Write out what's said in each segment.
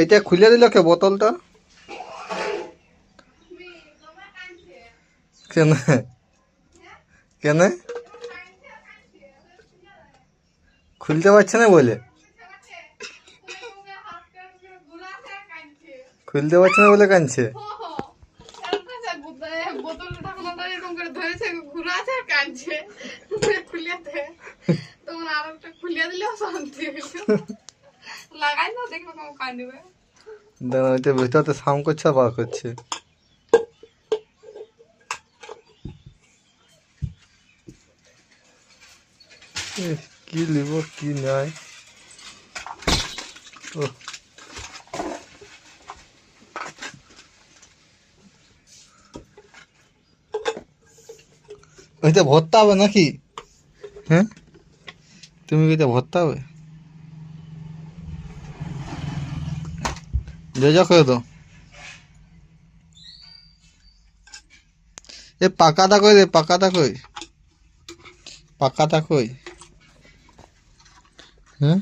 এইটা খুলে দিল কে বোতলটা? কেন কেন খুলতে পারছে না বলে? খুলতে পারছে না বলে কাঁদছে? ওইটা ভিতরতে সাম করছে আর বার করছে। কি লিব কি নাই। ওইটা ভরতে হবে নাকি? হ্যাঁ, তুমি ওইটা ভরতে হবে। যা করে দাও। এ পাকাটা কই রে, পাকাটা কই, পাকাটা কই? হ্যাঁ,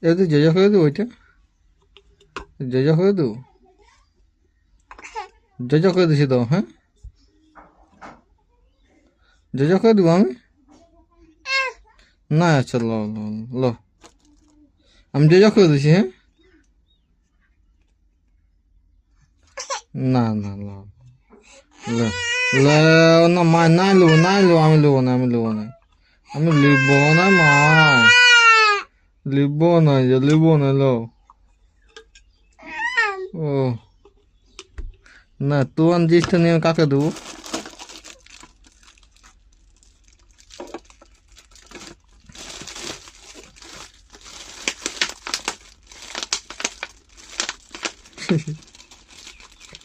এ তুই যা করে দেবো, ওইটা যা করে দেবো, যা করে দিছি তো। হ্যাঁ, যা করে দেবো আমি না। আচ্ছা লো লো লো, আমি যা করে দিছি। হ্যাঁ, না না লো লো লো, না মা, না লিবো না লিবো, আমি লিবো না, আমি লিবো না, আমি লিব না মা, লিব না, যে লিব না লো। ও না, তোমার জিনিসটা নিয়ে কাকে দেবো?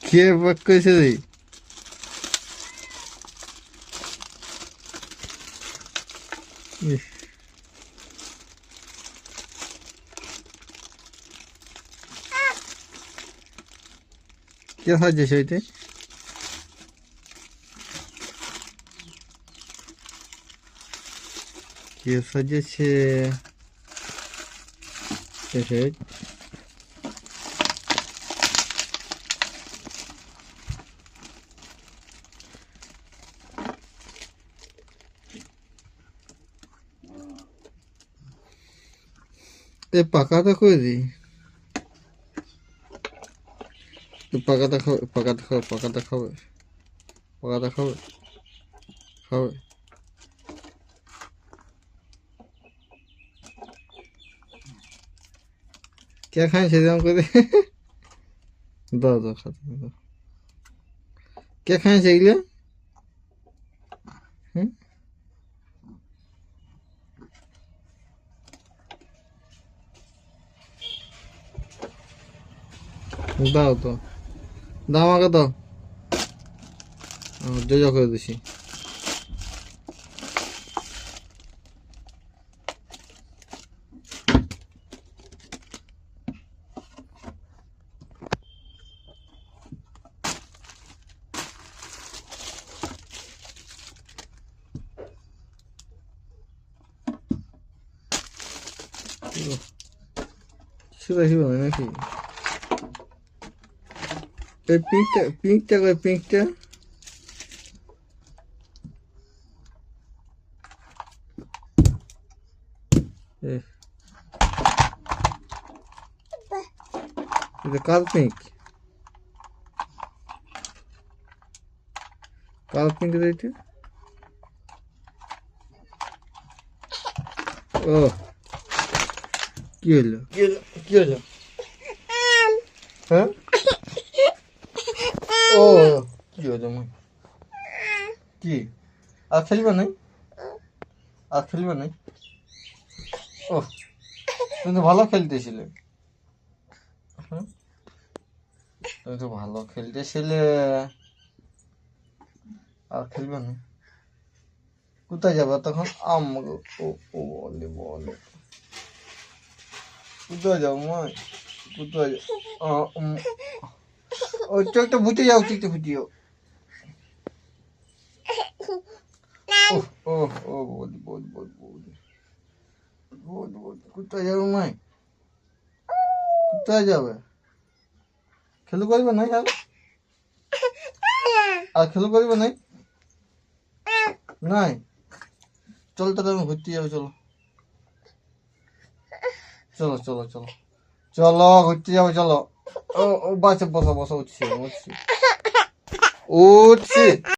কে পাক করেছে রে? কে সাজেছে ওইটা? কে সাজেছে? এ পাকাটা করে দিই, পাকাটা খাবে, পাকাটা খাবে, পাকাটা খাবে, পাকাটা খাবে, খাবে। কে খায় সেরকম করে? দাও দাও, খাতে দাও। কে খায় সেগুলো? হুম, দাও তো, দাও আমাকে দাও। যা করে দিছি। সেটা ছিল নাকি? এই পিঙ্কটা, পিঙ্কটা করে, পিঙ্কটা। এটা কাল পিঙ্ক, কাল পিঙ্ক এটা। ও কি হলো, কি হলো, কি হলো? হ্যাঁ, ও কি হলো? কি আর খেলবে নাই? আর খেলবে নাই? ও, তুমি তো ভালো খেলতেছিলে। হুম, তুমি তো ভালো খেলতেছিলে, আর খেলবে না? কোথায় যাবে তখন? আমাকে ও ও বলে বলে, কোথায় যাও মা, কোথায় যাও? ওই চোখটা ফুটে যাও, চোখটা ফুটে যাও। ও ও বৌদি বৌদি বৌদি বৌদি বৌদি বৌদি কোথায় যাবে মাই কোথায় যাবে খেলু করবে নাই আর খেলু করবে নাই নাই চল তাহলে আমি ঘুরতে যাবো চলো চলো চলো চলো চলো ঘুরতে যাবো চলো ও ও বাচ্চা বসো বসো উঠছি উঠছি উঠছি